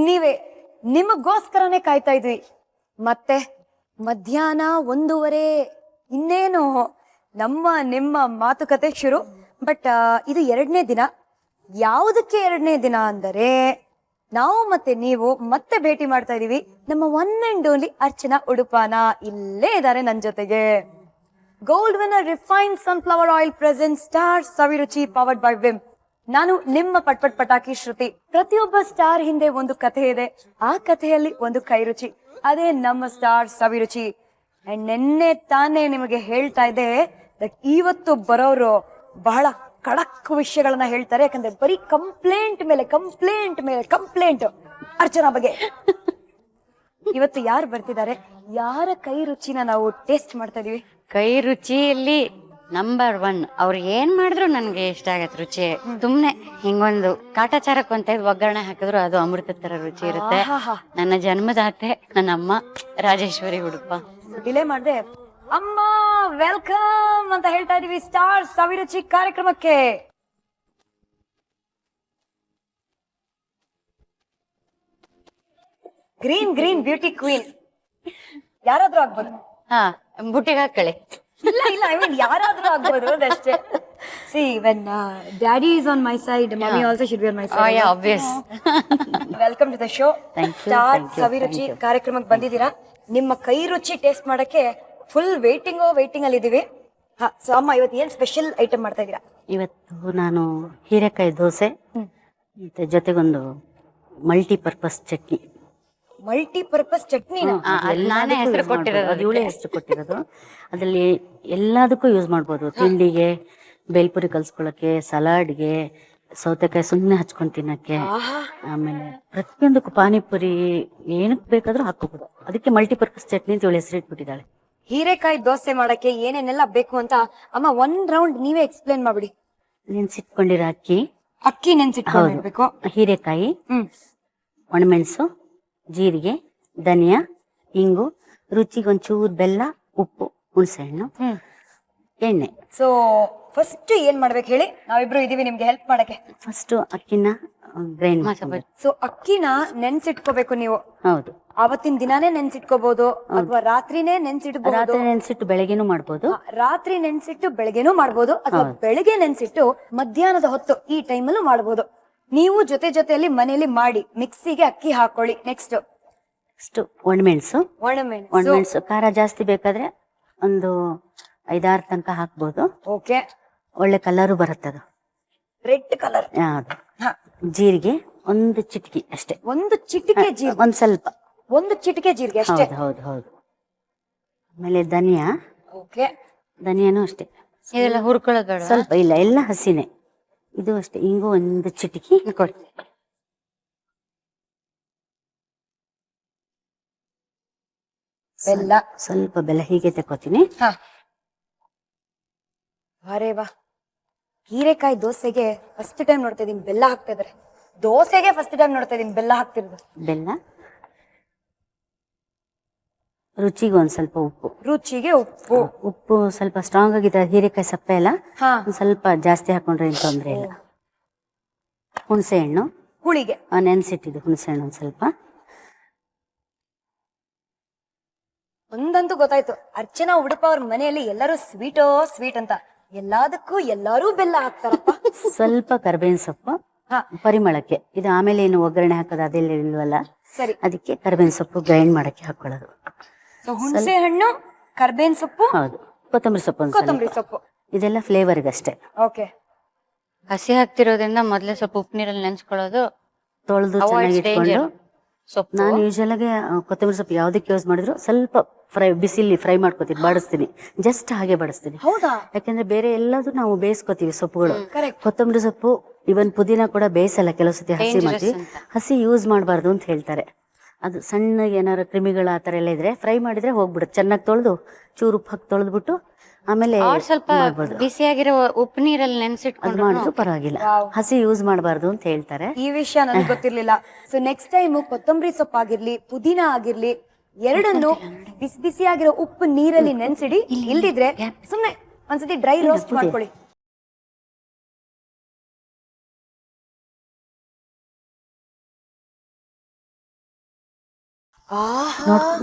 ನೀವೇ ನಿಮಗೋಸ್ಕರನೇ ಕಾಯ್ತಾ ಇದ್ವಿ. ಮತ್ತೆ ಮಧ್ಯಾಹ್ನ 1:30 ಇನ್ನೇನು ನಿಮ್ಮ ಮಾತುಕತೆ ಶುರು. ಬಟ್ ಇದು 2ನೇ ದಿನ. ಯಾವುದಕ್ಕೆ 2ನೇ ದಿನ ಅಂದರೆ ನಾವು ಮತ್ತೆ ನೀವು ಮತ್ತೆ ಭೇಟಿ ಮಾಡ್ತಾ ಇದೀವಿ ನಮ್ಮ ಒನ್ ಅಂಡ್ ಓನ್ಲಿ ಅರ್ಚನಾ ಉಡುಪಾನ. ಇಲ್ಲೇ ಇದ್ದಾರೆ ನನ್ನ ಜೊತೆಗೆ. Gold winner refined sunflower oil present star Saviruchi powered by Vim. ನಾನು ನಿಮ್ಮ ಪಟ್ಪಟ್ ಪಟಾಕಿ ಶ್ರುತಿ. ಪ್ರತಿಯೊಬ್ಬ ಸ್ಟಾರ್ ಹಿಂದೆ ಒಂದು ಕಥೆ ಇದೆ. ಆ ಕಥೆಯಲ್ಲಿ ಒಂದು ಕೈರುಚಿ, ಅದೇ ನಮ್ಮ ಸ್ಟಾರ್ ಸವಿರುಚಿ. ಅಂಡ್ ನಿನ್ನೆ ತಾನೇ ನಿಮಗೆ ಹೇಳ್ತಾ ಇದೆ ಇವತ್ತು ಬರೋರು ಬಹಳ ಖಡಕ್ ವಿಷಯಗಳನ್ನ ಹೇಳ್ತಾರೆ. ಯಾಕಂದ್ರೆ ಬರೀ ಕಂಪ್ಲೇಂಟ್ ಮೇಲೆ ಕಂಪ್ಲೇಂಟ್ ಮೇಲೆ ಕಂಪ್ಲೇಂಟ್ ಅರ್ಚನಾ ಬಗ್ಗೆ. ಇವತ್ತು ಯಾರು ಬರ್ತಿದ್ದಾರೆ, ಯಾರ ಕೈ ರುಚಿನ ನಾವು ಟೇಸ್ಟ್ ಮಾಡ್ತಾ ಇದೀವಿ? ಕೈ ರುಚಿಯಲ್ಲಿ ನಂಬರ್ 1 ಅವ್ರು ಏನ್ ಮಾಡಿದ್ರು ನನ್ಗೆ ಇಷ್ಟ ಆಗತ್ತೆ ರುಚಿ. ಸುಮ್ನೆ ಹಿಂಗೊಂದು ಕಾಟಾಚಾರಕ್ಕೆ ಅಂತ ಒಗ್ಗರಣೆ ಹಾಕಿದ್ರು ಅದು ಅಮೃತ ತರ ರುಚಿ ಇರುತ್ತೆ. ನನ್ನ ಜನ್ಮದಾತೆ ನನ್ನ ಅಮ್ಮ ರಾಜೇಶ್ವರಿ ಉಡುಪ. ಡಿಲೇ ಮಾಡ್ದೆ ಅಮ್ಮ ವೆಲ್ಕಮ್ ಅಂತ ಹೇಳ್ತಾ ಇದೀವಿ ಸ್ಟಾರ್ ಸವಿರುಚಿ ಕಾರ್ಯಕ್ರಮಕ್ಕೆ. ಗ್ರೀನ್ ಗ್ರೀನ್ ಬ್ಯೂಟಿ ಕ್ವೀನ್ ಯಾರಾದ್ರೂ ಆಗ್ಬೋದು. ಹಾ, ಬುಟ್ಟಿಗೆ ಹಾಕೊಳ್ಳಿ. ಇಲ್ಲ ಇಲ್ಲ, ಐ ಮೀನ್ ಯಾರಾದ್ರೂ ಆಗ್ಬೋದು ಅಷ್ಟೇ. See when daddy is on my side, mummy also should be on my side. Yeah obvious. Welcome to the show. Star Saviruchi ಕಾರ್ಯಕ್ರಮಕ್ಕೆ ಬಂದಿದ್ದೀರಾ. ನಿಮ್ಮ ಕೈ ರುಚಿ ಟೇಸ್ಟ್ ಮಾಡಕ್ಕೆ ಫುಲ್ ವೇಟಿಂಗ್ ಅಲ್ಲಿ ಇದೀವಿ. ಹಾ, ಸೊ ಅಮ್ಮ ಇವತ್ತು ಏನ್ ಸ್ಪೆಷಲ್ ಐಟಮ್ ಮಾಡ್ತಾ ಇದೀರಾ? ಇವತ್ತು ನಾನು ಹೀರೆಕಾಯಿ ದೋಸೆ ಮತ್ತೆ ಜೊತೆಗೊಂದು ಮಲ್ಟಿಪರ್ಪಸ್ ಚಟ್ನಿ. ಮಲ್ಟಿಪರ್ಪಸ್ ಚಟ್ನಿ ನಾನೇ ಹೆಸರು ಕೊಟ್ಟಿರೋದು, ಅದು ಇವಳೇ ಹೆಸರು ಕೊಟ್ಟಿರೋದು. ಅದರಲ್ಲಿ ಎಲ್ಲದಕ್ಕೂ ಯೂಸ್ ಮಾಡ್ಬೋದು. ತಿಂಡಿಗೆ, ಬೇಲ್ಪುರಿ ಕಲ್ಸ್ಕೊಳಕ್ಕೆ, ಸಲಾಡ್ಗೆ, ಸೌತೆಕಾಯಿ ಸುಮ್ಮನೆ ಹಚ್ಕೊಂಡ್ ತಿನ್ನಕ್ಕೆ, ಆಮೇಲೆ ಪ್ರತಿಯೊಂದಕ್ಕೂ ಪಾನಿಪುರಿ ಏನಕ್ಕೆ ಬೇಕಾದ್ರೂ ಹಾಕೋಬಹುದು. ಅದಕ್ಕೆ ಮಲ್ಟಿಪರ್ಪಸ್ ಚಟ್ನಿ ಅಂತ ಇವಳು ಹೆಸರು ಇಟ್ಬಿಟ್ಟಿದ್ದಾಳೆ. ಹೀರೆಕಾಯಿ ದೋಸೆ ಮಾಡಕ್ಕೆ ಏನೇನೆಲ್ಲ ಬೇಕು ಅಂತ ಅಮ್ಮ ಒಂದ್ ರೌಂಡ್ ನೀವೇ ಎಕ್ಸ್ಪ್ಲೇನ್ ಮಾಡ್ಬಿಡಿ. ನೆನ್ಸಿಟ್ಕೊಂಡಿರೋ ಅಕ್ಕಿ ನೆನ್ಸಿಟ್ಕೊಂಡಿರ್ಬೇಕು, ಹೀರೆಕಾಯಿ, ಒಣಮೆಣಸು, ಜೀರಿಗೆ, ಧನಿಯಾ, ಇಂಗು, ರುಚಿಗೆ ಒಂಚೂರು ಬೆಲ್ಲ, ಉಪ್ಪು, ಹುಣಸೆಹಣ್ಣು, ಎಣ್ಣೆ. ಸೊ ಫಸ್ಟ್ ಏನ್ ಮಾಡ್ಬೇಕು ಹೇಳಿ, ನಾವಿಬ್ರು ಇದೀವಿ ನಿಮ್ಗೆ ಹೆಲ್ಪ್ ಮಾಡಕ್ಕೆ. ಫಸ್ಟ್ ಅಕ್ಕಿನ ಗ್ರೈಂಡ್ ಮಾಡ್ಬೇಕು. ಸೊ ಅಕ್ಕಿನ ನೆನ್ಸಿಟ್ಕೋಬೇಕು ನೀವು. ಹೌದು, ಅವತ್ತಿನ ದಿನಾನೇ ನೆನ್ಸಿಟ್ಕೋಬಹುದು ಅಥವಾ ರಾತ್ರಿನೇ ನೆನ್ಸಿಟ್ಬಹುದು. ರಾತ್ರಿ ನೆನ್ಸಿಟ್ಟು ಬೆಳಗ್ಗೆನೂ ಮಾಡ್ಬೋದು. ರಾತ್ರಿ ನೆನ್ಸಿಟ್ಟು ಬೆಳಗ್ಗೆನೂ ಮಾಡ್ಬೋದು, ಅಥವಾ ಬೆಳಗ್ಗೆ ನೆನ್ಸಿಟ್ಟು ಮಧ್ಯಾಹ್ನದ ಹೊತ್ತು ಈ ಟೈಮಲ್ಲೂ ಮಾಡ್ಬೋದು. ನೀವು ಜೊತೆಯಲ್ಲಿ ಮನೆಯಲ್ಲಿ ಮಾಡಿ ಮಿಕ್ಸಿಗೆ ಅಕ್ಕಿ ಹಾಕೊಳ್ಳಿ. ನೆಕ್ಸ್ಟ್ ಒಣಮೆಣಸು. ಒಣಮೆಣಸು ಖಾರ ಜಾಸ್ತಿ ಬೇಕಾದ್ರೆ ಒಂದು 5-6 ತನಕ ಹಾಕ್ಬೋದು. ಓಕೆ, ಒಳ್ಳೆ ಕಲರು ಬರುತ್ತೆ ಅದು, ರೆಡ್ ಕಲರ್. ಯಾವ್ದು? ಜೀರಿಗೆ ಒಂದು ಚಿಟಿಕೆ ಅಷ್ಟೇ, ಒಂದು ಚಿಟಿಕೆ ಜೀರಿಗೆ, ಒಂದ್ ಸ್ವಲ್ಪ, ಒಂದು ಚಿಟಿಕೆ ಜೀರಿಗೆ ಅಷ್ಟೇ. ಹೌದು ಹೌದು. ಆಮೇಲೆ ಧನಿಯಾ. ಓಕೆ, ಧನಿಯಾನು ಅಷ್ಟೇ, ಇದೆಲ್ಲ ಹುರ್ಕೊಳ್ಳೋದು ಬೇಡ, ಸ್ವಲ್ಪ, ಇಲ್ಲ ಎಲ್ಲ ಹಸಿನೇ. ಇದು ಅಷ್ಟೇ, ಹಿಂಗು ಒಂದು ಚಿಟಿಕೆ ಕೊಡಿ. ಬೆಲ್ಲ, ಸ್ವಲ್ಪ ಬೆಲ್ಲ ಹೀಗೆ ತಕೋತೀನಿ. ಅರೆ ವಾ, ಹೀರೆಕಾಯಿ ದೋಸೆಗೆ ಫಸ್ಟ್ ಟೈಮ್ ನೋಡ್ತಾ ಇದೀನಿ ಬೆಲ್ಲ ಹಾಕ್ತಾ ಇದಾರೆ. ದೋಸೆಗೆ ಫಸ್ಟ್ ಟೈಮ್ ನೋಡ್ತಾ ಇದೀನಿ ಬೆಲ್ಲ ಹಾಕ್ತಿರೋದು. ಬೆಲ್ಲ, ರುಚಿಗೆ ಒಂದ್ ಸ್ವಲ್ಪ ಉಪ್ಪು. ರುಚಿಗೆ ಉಪ್ಪು. ಉಪ್ಪು ಸ್ವಲ್ಪ ಸ್ಟ್ರಾಂಗ್ ಆಗಿದೆ ಹೀರೆಕಾಯಿ ಸಪ್ಪೆ ಎಲ್ಲ, ಒಂದ್ ಸ್ವಲ್ಪ ಜಾಸ್ತಿ ಹಾಕೊಂಡ್ರೆ ಏನ್ ತೊಂದ್ರೆ ಇಲ್ಲ. ಹುಣಸೆ ಹಣ್ಣು, ಹುಳಿಗೆ ನೆನ್ಸಿಟ್ಟಿದ್ದು ಹುಣಸೆ ಹಣ್ಣು ಒಂದ್ ಸ್ವಲ್ಪ. ಒಂದಂತೂ ಗೊತ್ತಾಯ್ತು, ಅರ್ಚನಾ ಉಡುಪ ಅವ್ರ ಮನೆಯಲ್ಲಿ ಎಲ್ಲರೂ ಸ್ವೀಟ್ ಅಂತ. ಎಲ್ಲದಕ್ಕೂ ಎಲ್ಲರೂ ಬೆಲ್ಲ ಹಾಕ್ತಾರಪ್ಪ. ಸ್ವಲ್ಪ ಕರ್ಬೇವಿನ ಸೊಪ್ಪು ಪರಿಮಳಕ್ಕೆ. ಇದು ಆಮೇಲೆ ಏನು ಒಗ್ಗರಣೆ ಹಾಕೋದು ಅದೆಲ್ಲ ಇಲ್ವಲ್ಲ, ಸರಿ, ಅದಕ್ಕೆ ಕರ್ಬೇವಿನ ಸೊಪ್ಪು ಗ್ರೈಂಡ್ ಮಾಡಕ್ಕೆ ಹಾಕೊಳ್ಳೋದು. ಹುಣಸೆ ಹಣ್ಣು, ಕರ್ಬೇವಿನ ಸೊಪ್ಪು, ಹೌದು, ಕೊತ್ತಂಬರಿ ಸೊಪ್ಪು, ಇದೆಲ್ಲ ಫ್ಲೇವರ್ಗೆ ಅಷ್ಟೇ. ಓಕೆ, ಹಸಿ ಹಾಕ್ತಿರೋದ್ರಿಂದ ಮೊದ್ಲೇ ಸ್ವಲ್ಪ ಉಪ್ಪು ನೀರಲ್ಲಿ ನೆನ್ಸ್ಕೊಳ್ಳೋದು, ತೊಳೆದು ಚೆನ್ನಾಗಿ ಇಟ್ಕೊಂಡು. ಸೊಪ್ಪು ನಾನು ಯೂಶಲ್ ಆಗಿ ಕೊತ್ತಂಬರಿ ಸೊಪ್ಪು ಯಾವ್ದಕ್ಕೆ ಯೂಸ್ ಮಾಡಿದ್ರು ಸ್ವಲ್ಪ ಬಿಸಿಲಿ ಫ್ರೈ ಮಾಡ್ಕೋತೀನಿ, ಬಾಡಿಸ್ತೀನಿ, ಜಸ್ಟ್ ಹಾಗೆ ಬಾಡಿಸ್ತೀನಿ. ಹೌದಾ? ಯಾಕಂದ್ರೆ ಬೇರೆ ಎಲ್ಲದೂ ನಾವು ಬೇಯಿಸ್ಕೋತೀವಿ ಸೊಪ್ಪುಗಳು. ಕೊತ್ತಂಬರಿ ಸೊಪ್ಪು ಇವನ್ ಪುದೀನ ಕೂಡ ಬೇಯಿಸಲ್ಲ, ಕೆಲವು ಸತಿ ಹಸಿ ಮಾಡ್ತೀವಿ. ಹಸಿ ಯೂಸ್ ಮಾಡಬಾರ್ದು ಅಂತ ಹೇಳ್ತಾರೆ. ಅದು ಸಣ್ಣ ಏನಾರು ಕ್ರಿಮಿಗಳು ಆತರ ಎಲ್ಲ ಇದ್ರೆ ಫ್ರೈ ಮಾಡಿದ್ರೆ ಹೋಗ್ಬಿಡುತ್ತೆ. ಚೆನ್ನಾಗಿ ತೊಳೆದು ಚೂರು ಉಪ್ಪು ಹಾಕಿ ತೊಳೆದ್ಬಿಟ್ಟು ಆಮೇಲೆ ಸ್ವಲ್ಪ ಬಿಸಿಯಾಗಿರೋ ಉಪ್ಪು ನೀರಲ್ಲಿ ನೆನ್ಸಿಟ್ಕೊಂಡು ಮಾಡಿದ್ರು ಪರವಾಗಿಲ್ಲ. ಹಸಿ ಯೂಸ್ ಮಾಡಬಾರ್ದು ಅಂತ ಹೇಳ್ತಾರೆ. ಈ ವಿಷಯ ನನಗೆ ಗೊತ್ತಿರ್ಲಿಲ್ಲ. ಸೊ ನೆಕ್ಸ್ಟ್ ಟೈಮ್ ಕೊತ್ತಂಬರಿ ಸೊಪ್ಪು ಆಗಿರ್ಲಿ, ಪುದೀನ ಆಗಿರ್ಲಿ, ಎರಡನ್ನು ಬಿಸಿಯಾಗಿರೋ ಉಪ್ಪು ನೀರಲ್ಲಿ ನೆನ್ಸಿಡಿ. ಇಲ್ದಿದ್ರೆ ಸುಮ್ನೆ ಒಂದ್ಸತಿ ಡ್ರೈ ರೋಸ್ಟ್ ಮಾಡ್ಕೊಳ್ಳಿ.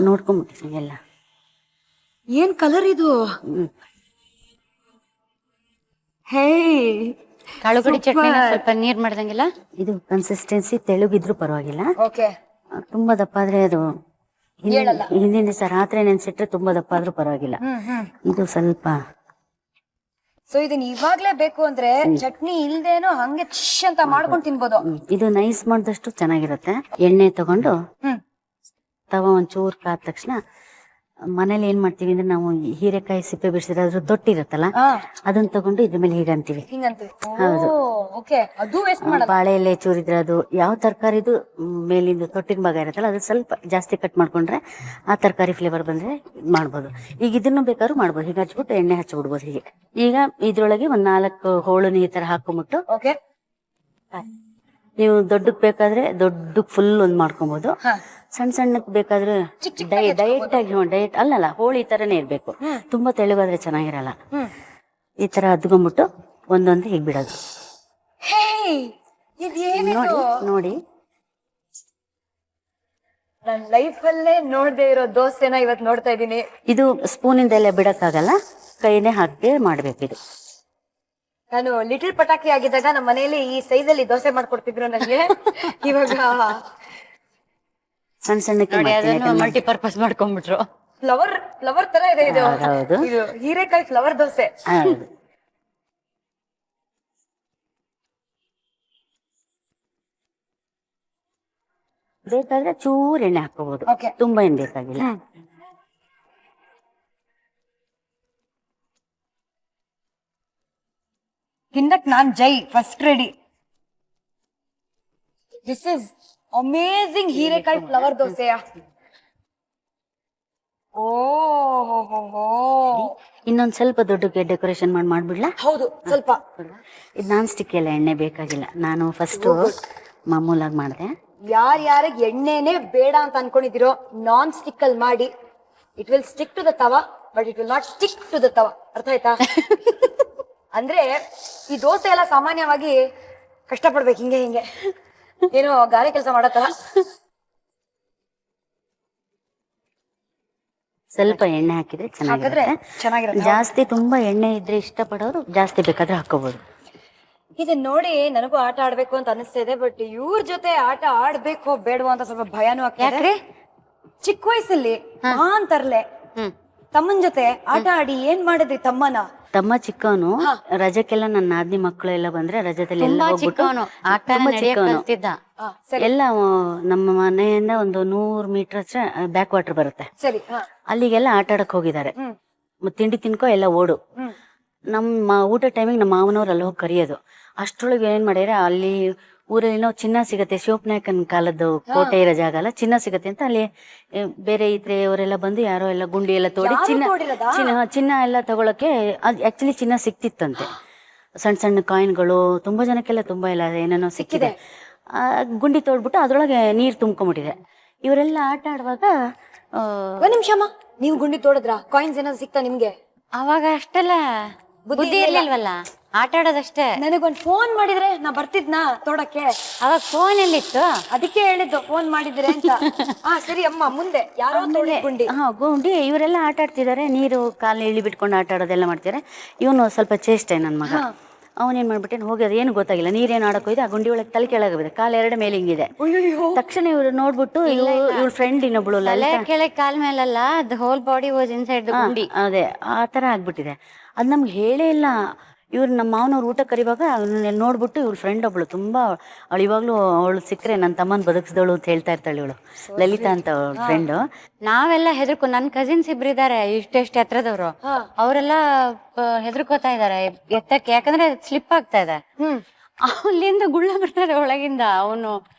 ನೋಡ್ಕೊಂಬಿಟ್ಟಿದ್ದೀನಿ ಎಲ್ಲ. ಏನ್ ಕಲರ್ ಇದು? ಹೇ, ಕಾಳುಗಡಿ ಚಟ್ನಿ ಸ್ವಲ್ಪ ನೀರ್ ಮಾಡ್ದಂಗಿಲ್ಲ. ಇದು ಕನ್ಸಿಸ್ಟೆನ್ಸಿ ತೆಳುಗಿದ್ರು ಪರವಾಗಿಲ್ಲ. ಓಕೆ. ತುಂಬಾ ದಪ್ಪ ಆದ್ರೆ ಅದು ಹಿಂದಿನ ದಿವಸ ರಾತ್ರಿ ನೆನ್ಸಿಟ್ರೆ ತುಂಬಾ ದಪ್ಪ ಆದ್ರೂ ಪರವಾಗಿಲ್ಲ. ಇದು ಸ್ವಲ್ಪ. ಸೊ ಇದನ್ನ ಇವಾಗ್ಲೇ ಬೇಕು ಅಂದ್ರೆ ಚಟ್ನಿ ಇಲ್ದೇನೋ ಹಂಗೆ ಚಿಶ್ ಅಂತ ಮಾಡ್ಕೊಂಡು ತಿನ್ಬೋದು. ಇದು ನೈಸ್ ಮಾಡಿದಷ್ಟು ಚೆನ್ನಾಗಿರುತ್ತೆ. ಎಣ್ಣೆ ತಗೊಂಡು ತವ ಒಂಚೂರು ಕಾದ ತಕ್ಷಣ ಮನೇಲಿ ಏನ್ ಮಾಡ್ತೀವಿ ಅಂದ್ರೆ ನಾವು ಹೀರೆಕಾಯಿ ಸಿಪ್ಪೆ ಬಿಡಿಸಿದ್ರೆ ಅದ್ರ ತೊಟ್ಟಿರುತ್ತಲ್ಲ, ಅದನ್ನ ತಗೊಂಡು ಇದ್ರ ಮೇಲೆ ಹೀಗಂತೀವಿ. ಹೌದು. ಅದು ವೇಸ್ಟ್ ಮಾಡಲ್ಲ. ಬಾಳೆ ಎಲೆ ಚೂರಿದ್ರೆ ಅದು ಯಾವ ತರಕಾರಿದು ಮೇಲಿಂದ ತೊಟ್ಟಿನ ಭಾಗ ಇರುತ್ತಲ್ಲ ಅದು ಸ್ವಲ್ಪ ಜಾಸ್ತಿ ಕಟ್ ಮಾಡ್ಕೊಂಡ್ರೆ ಆ ತರಕಾರಿ ಫ್ಲೇವರ್ ಬಂದ್ರೆ ಮಾಡ್ಬೋದು. ಈಗ ಇದನ್ನು ಬೇಕಾದ್ರೂ ಮಾಡ್ಬೋದು. ಹೀಗೆ ಹಚ್ಬಿಟ್ಟು ಎಣ್ಣೆ ಹಚ್ಬಿಡ್ಬೋದು. ಹೀಗೆ ಈಗ ಇದ್ರೊಳಗೆ ಒಂದ್ 4 ಹೋಳುನ ಈ ತರ ಹಾಕೊಂಬಿಟ್ಟು, ನೀವು ದೊಡ್ಡಕ್ ಬೇಕಾದ್ರೆ ದೊಡ್ಡಕ್ ಫುಲ್ ಒಂದ್ ಮಾಡ್ಕೊಬಹುದು. ಸಣ್ಣ ಸಣ್ಣಕ್ ಬೇಕಾದ್ರೆ ಡಯಟ್ ಅಲ್ಲಲ್ಲ, ಹೋಳಿ ಈ ತರನೇ ಇರ್ಬೇಕು. ತುಂಬಾ ತೆಳುಗಾದ್ರೆ ಚೆನ್ನಾಗಿರಲ್ಲ. ಈ ತರ ಅದ್ಕೊಂಡ್ಬಿಟ್ಟು ಒಂದೊಂದು ಹೀಗ್ ಬಿಡೋದು. ನೋಡಿ ನನ್ನ ಲೈಫಲ್ಲೇ ನೋಡದೆ ಇರೋ ದೋಸೆನ ಇವತ್ತು ನೋಡ್ತಾ ಇದೀನಿ. ಇದು ಸ್ಪೂನಿಂದ ಎಲ್ಲ ಬಿಡಕ್ಕಾಗಲ್ಲ, ಕೈನೇ ಹಾಕಿ ಮಾಡ್ಬೇಕು. ಇದು ನಾನು ಲಿಟಲ್ ಪಟಾಕಿ ಆಗಿದ್ದಾಗ ನಮ್ಮ ಮನೆಯಲ್ಲಿ ಈ ಸೈಜ್ ಅಲ್ಲಿ ದೋಸೆ ಮಾಡ್ಕೊಡ್ತಿದ್ರು ನನಗೆ. ಇವಾಗ ಸಣ್ಣ ಸಣ್ಣಕ್ಕೆ ಮಲ್ಟಿಪರ್ಪಸ್ ಮಾಡ್ಕೊಂಡ್ಬಿಟ್ರು. ಫ್ಲವರ್ ತರ ಇದೆ ಇದು. ಇದು ಹೀರೆಕಾಯಿ ಫ್ಲವರ್ ದೋಸೆ. ಬೇಕಾದ್ರೆ ಚೂರು ಎಣ್ಣೆ ಹಾಕೋಬಹುದು, ತುಂಬಾ ಎಣ್ಣೆ ಬೇಕಾಗಿಲ್ಲ. ತಿನ್ನಕ್ ನಾನ್ ಜೈ first ready. This is amazing ಹೀರೆಕಾಯಿ ಫ್ಲವರ್ ದೋಸೆಯ. ಇನ್ನೊಂದ್ ಸ್ವಲ್ಪ ದೊಡ್ಡಕ್ಕೆ ಡೆಕೋರೇಷನ್ ಮಾಡ್ಬಿಡ್ಲಾ? ಹೌದು, ಸ್ವಲ್ಪ. ಇದು ನಾನ್ ಸ್ಟಿಕ್ ಎಲ್ಲ ಎಣ್ಣೆ ಬೇಕಾಗಿಲ್ಲ. ನಾನು ಫಸ್ಟ್ ಮಾಮೂಲಾಗಿ ಮಾಡಿದೆ. ಯಾರ್ಯಾರಿಗೆ ಎಣ್ಣೆನೆ ಬೇಡ ಅಂತ ಅನ್ಕೊಂಡಿದಿರೋ ನಾನ್ ಸ್ಟಿಕ್ ಅಲ್ಲಿ ಮಾಡಿ. It will stick to the tava but it will not stick to the tava. ಅರ್ಥ ಆಯ್ತಾ? ಅಂದ್ರೆ ಈ ದೋಸೆ ಎಲ್ಲ ಸಾಮಾನ್ಯವಾಗಿ ಕಷ್ಟಪಡ್ಬೇಕು, ಹಿಂಗೆ ಏನೋ ಗಾರೆ ಕೆಲಸ ಮಾಡತ್ತರ. ಸ್ವಲ್ಪ ಎಣ್ಣೆ ಹಾಕಿದ್ರೆ ಚೆನ್ನಾಗಿರುತ್ತೆ. ಜಾಸ್ತಿ ತುಂಬಾ ಎಣ್ಣೆ ಇದ್ರೆ ಇಷ್ಟಪಡೋರು ಜಾಸ್ತಿ ಬೇಕಾದ್ರೆ ಹಾಕೋಬಹುದು. ಇದನ್ನ ನೋಡಿ ನನಗೂ ಆಟ ಆಡ್ಬೇಕು ಅಂತ ಅನಿಸ್ತಾ ಇದೆ. ಬಟ್ ಇವ್ರ ಜೊತೆ ಆಟ ಆಡ್ಬೇಕು ಬೇಡವೋ ಅಂತ ಸ್ವಲ್ಪ ಭಯನೂ ಆಗ್ತದೆ. ಚಿಕ್ಕ ವಯಸ್ಸಲ್ಲಿ ತರ್ಲೆ ತಮ್ಮನ್ ಜೊತೆ ಆಟ ಆಡಿ ಏನ್ ಮಾಡಿದ್ರಿ? ತಮ್ಮ ಚಿಕ್ಕವನು ರಜಕ್ಕೆಲ್ಲ ನನ್ನ ನಾದಿನಿ ಮಕ್ಕಳು ಎಲ್ಲ ಬಂದ್ರೆ ರಜದಲ್ಲಿ ಎಲ್ಲ ಎಲ್ಲ ನಮ್ಮ ಮನೆಯಿಂದ ಒಂದು 100 ಮೀಟರ್ ಅಷ್ಟೇ ಬ್ಯಾಕ್ ವಾಟರ್ ಬರುತ್ತೆ. ಅಲ್ಲಿಗೆಲ್ಲ ಆಟ ಆಡಕ್ ಹೋಗಿದ್ದಾರೆ. ತಿಂಡಿ ತಿನ್ಕೋ ಎಲ್ಲ ಓಡು. ನಮ್ಮ ಊಟ ಟೈಮಿಗೆ ನಮ್ಮ ಮಾವನವ್ರು ಅಲ್ಲಿ ಹೋಗಿ ಕರಿಯೋದು. ಅಷ್ಟ್ರೊಳಗೆ ಏನ್ ಮಾಡ್ಯಾರ, ಅಲ್ಲಿ ಊರಲ್ಲಿ ಚಿನ್ನ ಸಿಗತ್ತೆ, ಶಿವಪ್ಪನಾಯಕನ ಕಾಲದ್ದು ಕೋಟೆ ಇರೋ ಜಾಗ ಅಲ್ಲ, ಚಿನ್ನ ಸಿಗತ್ತೆ ಅಂತ ಅಲ್ಲಿ ಬೇರೆ ಇದ್ರೆ ಅವರೆಲ್ಲ ಬಂದು ಯಾರೋ ಎಲ್ಲ ಗುಂಡಿ ಎಲ್ಲ ತೋಡಿ ಚಿನ್ನ ಎಲ್ಲ ತಗೊಳಕ್ಕೆ. ಅದು ಆಕ್ಚುಲಿ ಚಿನ್ನ ಸಿಕ್ತಿತ್ತಂತೆ. ಸಣ್ಣ ಸಣ್ಣ ಕಾಯಿನ್ಗಳು ತುಂಬಾ ಜನಕ್ಕೆಲ್ಲ ತುಂಬಾ ಇಲ್ಲ ಏನೇನೋ ಸಿಕ್ಕಿದೆ. ಗುಂಡಿ ತೋಡ್ಬಿಟ್ಟು ಅದ್ರೊಳಗೆ ನೀರ್ ತುಂಬ್ಕೊಂಡ್ಬಿಟ್ಟಿದೆ. ಇವರೆಲ್ಲ ಆಟ ಆಡುವಾಗ ಒಂದ್ ನಿಮಿಷಮ್ಮ, ನೀವು ಗುಂಡಿ ತೋಡಿದ್ರ ಕಾಯಿನ್ಸ್ ಏನಾದ್ರು ಸಿಕ್ತಾ ನಿಮ್ಗೆ? ಅವಾಗ ಅಷ್ಟೆಲ್ಲ ಬುದ್ಧಿ ಇರ್ಲಿಲ್ವಲ್ಲ, ಆಟ ಆಡೋದಷ್ಟೇ. ನನಗೊಂದ್ ಫೋನ್ ಮಾಡಿದ್ರೆ ನಾ ಬರ್ತಿದ್ನಾ ತೋಡಕ್ಕೆ? ಅವಾಗ ಫೋನ್ ಎಲ್ಲಿತ್ತು? ಅದಕ್ಕೆ ಹೇಳಿದ್ದು ಫೋನ್ ಮಾಡಿದ್ರೆ ಅಂತ. ಸರಿ ಅಮ್ಮ, ಮುಂದೆ ಯಾರೋ ಗುಂಡಿ ಇವರೆಲ್ಲ ಆಟ ಆಡ್ತಿದ್ದಾರೆ. ನೀರು ಕಾಲು ಇಳಿ ಬಿಟ್ಕೊಂಡು ಆಟ ಆಡೋದೆಲ್ಲ ಮಾಡ್ತಾರೆ. ಇವನು ಸ್ವಲ್ಪ ಚೇಷ್ಟೆ ನನ್ ಮಗ. ಅವನೇನ್ ಮಾಡ್ಬಿಟ್ಟೇನು ಹೋಗಿ ಅದೇನು ಗೊತ್ತಾಗಿಲ್ಲ, ನೀರೇನು ಆಡಕ್ ಹೋಯ್ತು, ಆ ಗುಂಡಿ ಒಳಗೆ ತಲೆ ಕೆಳಗಿದೆ, ಕಾಲು ಎರಡು ಮೇಲೆ ಹಿಂಗಿದೆ. ತಕ್ಷಣ ಇವ್ರು ನೋಡ್ಬಿಟ್ಟು ಇವ್ರ ಫ್ರೆಂಡ್ ಇನ್ನೊಬ್ಳು ಕೆಳಗೆ ಕಾಲ್ ಮೇಲಲ್ಲ, the whole body was inside the gundi. ಅದೇ ಆ ತರ ಆಗ್ಬಿಟ್ಟಿದೆ. ಅದ್ ನಮ್ಗೆ ಹೇಳೇ ಇಲ್ಲ. ಇವ್ರು ನಮ್ಮ ಮಾವನವ್ರು ಊಟ ಕರಿವಾಗ ನೋಡ್ಬಿಟ್ಟು ಇವ್ರ ಫ್ರೆಂಡ್ ಒಬ್ಳು ತುಂಬಾ, ಅವಳು ಇವಾಗ್ಲೂ ಅವಳು ಸಿಕ್ಕರೆ ನನ್ನ ತಮ್ಮನ್ ಬದುಕಿಸಿದವಳು ಅಂತ ಹೇಳ್ತಾ ಇರ್ತಾಳೆ ಇವಳು, ಲಲಿತಾ ಅಂತ ಅವಳ ಫ್ರೆಂಡ್. ನಾವೆಲ್ಲ ಹೆದರ್ಕೊ, ನನ್ ಕಸಿನ್ಸ್ ಇಬ್ರಿದ್ದಾರೆ ಇಷ್ಟೆಷ್ಟು ಎತ್ತರದವ್ರು, ಅವರೆಲ್ಲ ಹೆದರ್ಕೋತಾ ಇದಾರೆ ಎತ್ತಕ್ಕೆ, ಯಾಕಂದ್ರೆ ಸ್ಲಿಪ್ ಆಗ್ತಾ ಇದೆ. ಅಲ್ಲಿಂದ ಗುಳ್ಳ ಬರ್ತಾರೆ ಒಳಗಿಂದ. ಅವನು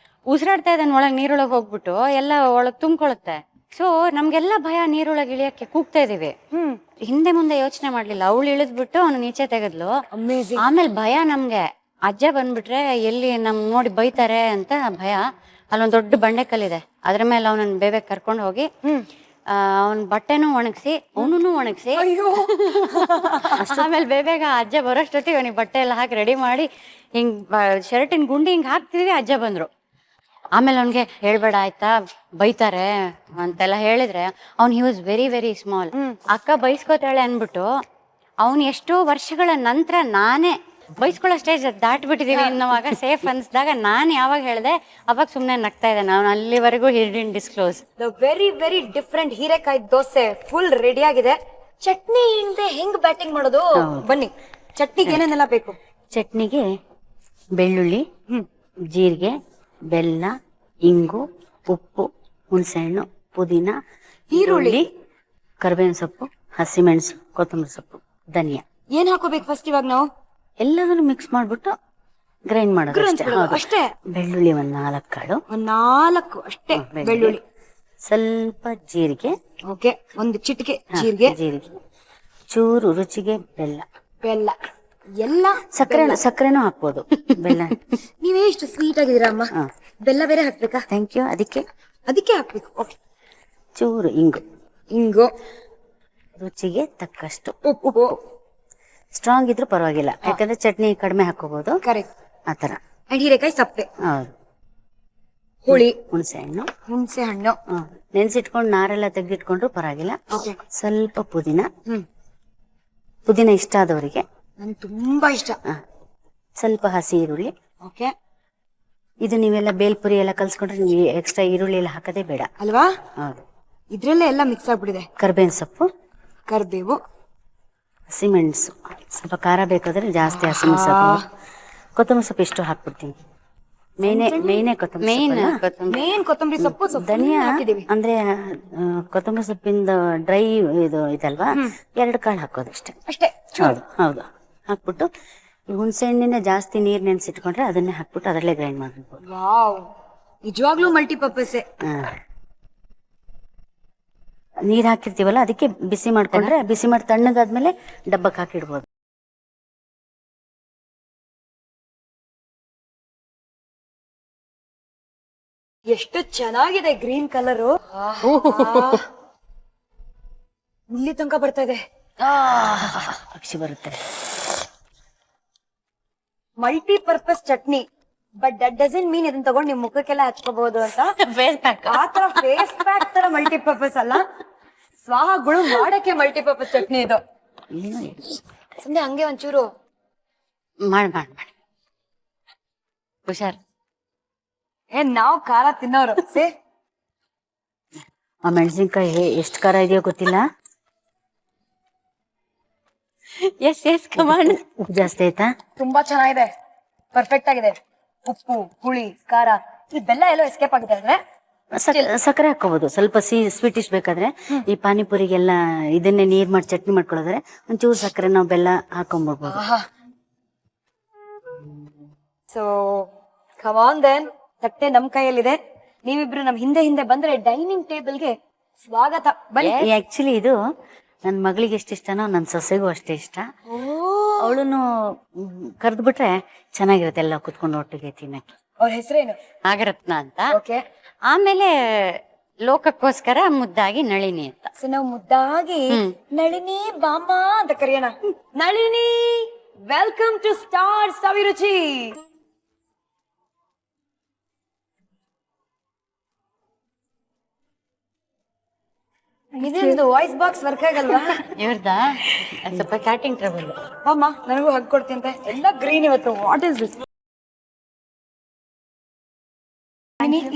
ಉಸಿರಾಡ್ತಾ ಇದ್ದಾನೆ ಒಳಗ್, ನೀರೊಳಗೆ ಹೋಗ್ಬಿಟ್ಟು ಎಲ್ಲ ಒಳಗ್ ತುಂಬ್ಕೊಳುತ್ತೆ. ಸೊ ನಮ್ಗೆಲ್ಲ ಭಯ ನೀರೊಳಗೆ ಇಳಿಯಕ್ಕೆ, ಕೂಗ್ತಾ ಇದೀವಿ. ಹಿಂದೆ ಮುಂದೆ ಯೋಚನೆ ಮಾಡ್ಲಿಲ್ಲ. ಅವಳು ಇಳಿದ್ಬಿಟ್ಟು ಅವನು ನೀಚೆ ತೆಗೆದ್ಲು. ಆಮೇಲೆ ಭಯ ನಮ್ಗೆ, ಅಜ್ಜ ಬಂದ್ಬಿಟ್ರೆ ಎಲ್ಲಿ ನಮ್ ನೋಡಿ ಬೈತಾರೆ ಅಂತ ಭಯ. ಅಲ್ಲೊಂದ್ ದೊಡ್ಡ ಬಂಡೆಕಲ್ಲಿದೆ, ಅದ್ರ ಮೇಲೆ ಅವನನ್ನ ಬೇಬೆ ಕರ್ಕೊಂಡು ಹೋಗಿ ಅವನ್ ಬಟ್ಟೆನೂ ಒಣಗಿಸಿ ಅವನು ಒಣಗಿಸಿ ಆಮೇಲೆ ಬೇಬೇಗ ಅಜ್ಜ ಬರೋಷ್ಟೊತ್ತಿಗೆ ಅವನಿಗೆ ಬಟ್ಟೆ ಎಲ್ಲ ಹಾಕಿ ರೆಡಿ ಮಾಡಿ ಹಿಂಗ್ ಶರ್ಟಿನ ಗುಂಡಿ ಹಿಂಗ್ ಹಾಕ್ತಿದ್ವಿ. ಅಜ್ಜ ಬಂದ್ರು. ಆಮೇಲೆ ಅವ್ನಿಗೆ ಹೇಳ್ಬೇಡ ಆಯ್ತಾ ಬೈತಾರೆ ಅಂತೆಲ್ಲ ಹೇಳಿದ್ರೆ ಅವ್ನ್ he was very very small. ಅಕ್ಕ ಬೈಸ್ಕೋತಾಳೆ ಅನ್ಬಿಟ್ಟು ಅವ್ನು ಎಷ್ಟೋ ವರ್ಷಗಳ ನಂತರ ನಾನೇ ಬೈಸ್ಕೊಳ್ಳೋ ಸ್ಟೇಜ್ ದಾಟ್ಬಿಟ್ಟಿದೀವಿ ಅನ್ನೋವಾಗ ಸೇಫ್ ಅನ್ಸ್ದಾಗ ನಾನು ಯಾವಾಗ ಹೇಳ್ದೆ ಅವಾಗ ಸುಮ್ನೆ ನಗ್ತಾ ಇದ್ದೆ. ನಾನು ಅಲ್ಲಿವರೆಗೂ ಹಿಡಿನ್ ಡಿಸ್ಕ್ಲೋಸ್. ವೆರಿ ವೆರಿ ಡಿಫ್ರೆಂಟ್ ಹೀರೆಕಾಯಿ ದೋಸೆ ಫುಲ್ ರೆಡಿ ಆಗಿದೆ. ಚಟ್ನಿ ಇಲ್ಲದೆ ಹೆಂಗ್ ಬ್ಯಾಟಿಂಗ್ ಮಾಡೋದು? ಬನ್ನಿ, ಚಟ್ನಿಗೆ ಏನೇನೆಲ್ಲ ಬೇಕು? ಚಟ್ನಿಗೆ ಬೆಳ್ಳುಳ್ಳಿ, ಜೀರಿಗೆ, ಬೆಲ್ಲ, ಇಂಗು, ಉಪ್ಪು, ಹುಣಸೆಹಣ್ಣು, ಪುದೀನ, ಈರುಳ್ಳಿ, ಕರಿಬೇವಿನ ಸೊಪ್ಪು, ಹಸಿಮೆಣಸು, ಕೊತ್ತಂಬರಿ ಸೊಪ್ಪು, ಧನಿಯಾ. ಏನ್ ಹಾಕೋಬೇಕು ಫಸ್ಟ್ ಇವಾಗ ನಾವು? ಎಲ್ಲದನ್ನು ಮಿಕ್ಸ್ ಮಾಡ್ಬಿಟ್ಟು ಗ್ರೈಂಡ್ ಮಾಡೋದು ಅಷ್ಟೇ. ಬೆಳ್ಳುಳ್ಳಿ ಒಂದ್ 4 ಕಾಳು, 4 ಅಷ್ಟೇ ಬೆಳ್ಳುಳ್ಳಿ, ಸ್ವಲ್ಪ ಜೀರಿಗೆ, ಓಕೆ, ಒಂದು ಚಿಟಿಕೆ ಜೀರಿಗೆ, ಚೂರು ರುಚಿಗೆ ಬೆಲ್ಲ, ಎಲ್ಲ ಸಕ್ಕರೆನೂ ಹಾಕ್ಬೋದು. ಬೆಲ್ಲ ನೀವೇ ಇಷ್ಟು ಸ್ವೀಟ್ ಆಗಿದ್ದೀರಾ ಅಮ್ಮ. ಬೆಲ್ಲ ಬೇರೆ ಹಾಕ್ಬೇಕಾ? Thank you. ಅದಕ್ಕೆ ಹಾಕ್ಬೇಕು. ಓಕೆ, ಚೂರು ಇಂಗು, ರುಚಿಗೆ ತಕ್ಕಷ್ಟು ಉಪ್ಪು. ಸ್ಟ್ರಾಂಗ್ ಇದ್ರೂ ಪರವಾಗಿಲ್ಲ, ಯಾಕಂದ್ರೆ ಚಟ್ನಿ ಕಡಿಮೆ ಹಾಕೋಬಹುದು. ಕರೆಕ್ಟ್. ಆತರ. ಹೀರೆಕಾಯಿ ಸಪ್ಪೆ, ಹೌದು. ಹುಳಿ, ಹುಣಸೆ ಹಣ್ಣು ನೆನ್ಸಿಟ್ಕೊಂಡು ನಾರೆಲ್ಲ ತೆಗೆದಿಟ್ಕೊಂಡ್ರು ಪರವಾಗಿಲ್ಲ. ಸ್ವಲ್ಪ ಪುದೀನ ಇಷ್ಟ ಆದವರಿಗೆ, ನನ್ ತುಂಬಾ ಇಷ್ಟ. ಸ್ವಲ್ಪ ಹಸಿ ಈರುಳ್ಳಿ. ಓಕೆ, ಇದು ನೀವೆಲ್ಲ ಬೇಲ್ಪುರಿ ಎಲ್ಲ ಕಲ್ಸ್ಕೊಂಡ್ರೆ ನೀವು ಎಕ್ಸ್ಟ್ರಾ ಈರುಳ್ಳಿ ಎಲ್ಲ ಹಾಕದೇ ಬೇಡ ಅಲ್ವಾ? ಹೌದು. ಇದ್ರಲ್ಲೇ ಎಲ್ಲ ಮಿಕ್ಸ್ ಆಗ್ಬಿಟ್ಟಿದೆ. ಕರಿಬೇವಿನ ಸೊಪ್ಪು, ಕರಿಬೇವು, ಹಸಿಮೆಣಸು, ಸ್ವಲ್ಪ ಖಾರ ಬೇಕಾದ್ರೆ ಜಾಸ್ತಿ ಹಸಿಮೆಣಸು, ಕೊತ್ತಂಬರಿ ಸೊಪ್ಪು ಇಷ್ಟು ಹಾಕ್ಬಿಡ್ತೀನಿ. ಮೇನೆ ಕೊತ್ತಂಬರಿ ಸೊಪ್ಪು, ಧನಿಯಾ ಅಂದ್ರೆ ಕೊತ್ತಂಬರಿ ಸೊಪ್ಪಿಂದ ಡ್ರೈ ಇದಲ್ವಾ, 2 ಕಾಳು ಹಾಕೋದಷ್ಟೇ. ಅಷ್ಟೇ. ಹೌದು. ಹಾಕ್ಬಿಟ್ಟು ಹುಣಸೆ ಹಣ್ಣಿನ ಜಾಸ್ತಿ ನೀರ್ ನೆನ್ಸಿಟ್ಕೊಂಡ್ರೆ ಅದನ್ನೇ ಹಾಕ್ಬಿಟ್ಟು ಅದರಲ್ಲೇ ಗ್ರೈಂಡ್ ಮಾಡ್ಬೇಕು. ವಾವ್, ನಿಜವಾಗ್ಲೂ ಮಲ್ಟಿಪರ್ಪಸ್. ನೀರ್ ಹಾಕಿರ್ತೀವಲ್ಲ, ಅದಕ್ಕೆ ಬಿಸಿ ಮಾಡ್ಕೊಂಡ್ರೆ ಬಿಸಿ ಮಾಡಿ ತಣ್ಣಗಾದ್ಮೇಲೆ ಡಬ್ಬಕ್ಕೆ ಹಾಕಿಡ್ಬೋದು. ಎಷ್ಟು ಚೆನ್ನಾಗಿದೆ ಗ್ರೀನ್ ಕಲರು. ಇಲ್ಲಿ ತನಕ ಬರ್ತಾ ಇದೆ. ಪಕ್ಷಿ ಬರುತ್ತೆ. Multipurpose chutney, but that doesn't mean ಇದನ್ನ ತಗೊಂಡು ನಿಮ್ ಮುಖಕ್ಕೆಲ್ಲ ಹಚ್ಕೋಬಹುದು ಅಂತ. ಆತರ ಫೇಸ್ ಪ್ಯಾಕ್ ತರ ಮಲ್ಟಿಪರ್ಪಸ್ ಅಲ್ಲ, ಸ್ವಾಹಗಳು ಮಾಡಕ್ಕೆ ಮಲ್ಟಿಪರ್ಪಸ್ ಚಟ್ನಿ ಇದು. ಸಂಧ್ಯಾ ಹಂಗೆ ಒಂಚೂರು ಮಾಡಿ ಹುಷಾರ್. ನಾವು ಖಾರ ತಿನ್ನೋರು. ಆ ಮೆಣಸಿನ್ಕಾಯಿ ಎಷ್ಟು ಖಾರ ಇದೆಯೋ ಗೊತ್ತಿಲ್ಲ. Yes command. ಉಪ್ಪು ಜಾಸ್ತಿ ಆಯ್ತಾ? ತುಂಬಾ ಚೆನ್ನಾಗಿದೆ, ಪರ್ಫೆಕ್ಟ್ ಆಗಿದೆ. ಉಪ್ಪು, ಹುಳಿ, ಖಾರ, ಈ ಬೆಲ್ಲ ಎಲ್ಲೋ ಎಸ್ಕೇಪ್ ಆಗಿದೆ. ಅಂದ್ರೆ ಸಕ್ಕರೆ ಹಾಕೋಬಹುದು ಸ್ವಲ್ಪ, ಸ್ವೀಟಿಶ್ ಬೇಕಾದ್ರೆ. ಈ ಪಾನಿಪುರಿಗೆಲ್ಲ ಇದನ್ನೇ ನೀರ್ ಮಾಡಿ ಚಟ್ನಿ ಮಾಡ್ಕೊಳ್ಳೋದ್ರೆ ಒಂಚೂರು ಸಕ್ಕರೆ ನಾವು ಬೆಲ್ಲ ಹಾಕೊಂಡ್ಬಿಡ್ಬೋದು. ಸೊ ಕಮ್ ಆನ್ ದೆನ್, ತಟ್ಟೆ ನಮ್ ಕೈಯಲ್ಲಿದೆ. ನೀವಿಬ್ರು ನಮ್ ಹಿಂದೆ ಬಂದ್ರೆ ಡೈನಿಂಗ್ ಟೇಬಲ್ಗೆ ಸ್ವಾಗತ. ಬನ್ನಿ. ಆಕ್ಚುಲಿ ಇದು ನನ್ ಮಗಳಿಗೆ ಎಷ್ಟು ಇಷ್ಟನೋ ನನ್ ಸೊಸೆಗೂ ಅಷ್ಟೇ ಇಷ್ಟ. ಅವಳನ್ನು ಕರೆದ್ಬಿಟ್ರೆ ಚೆನ್ನಾಗಿರುತ್ತೆ ಎಲ್ಲ ಕುತ್ಕೊಂಡು ಒಟ್ಟಿಗೆ ತಿನ್ನಕ್ಕೆ. ಅವ್ರ ಹೆಸರೇನು? ನಾಗರತ್ನ ಅಂತ. ಓಕೆ. ಆಮೇಲೆ ಲೋಕಕ್ಕೋಸ್ಕರ ಮುದ್ದಾಗಿ ನಳಿನಿ ಅಂತ. ಸೊ ನಾವು ಮುದ್ದಾಗಿ ನಳಿನಿ ಬಾಮ್ಮ ಅಂತ ಕರೆಯೋಣ. ನಳಿನಿ, ವೆಲ್ಕಮ್ ಟು ಸ್ಟಾರ್ ಸವಿರುಚಿ. ಇದೇನು ವಾಯ್ಸ್ ಬಾಕ್ಸ್ ವರ್ಕ್ ಆಗಲ್ವಾ? ಇವ್ರದ ಸ್ವಲ್ಪ ಸ್ಟಾರ್ಟಿಂಗ್ ಟ್ರಬಲ್. ಅಮ್ಮ ನನಗೂ ಹಗ್ ಕೊಡ್ತೀನಿ. ಎಲ್ಲ ಗ್ರೀನ್ ಇವತ್ತು. What is this?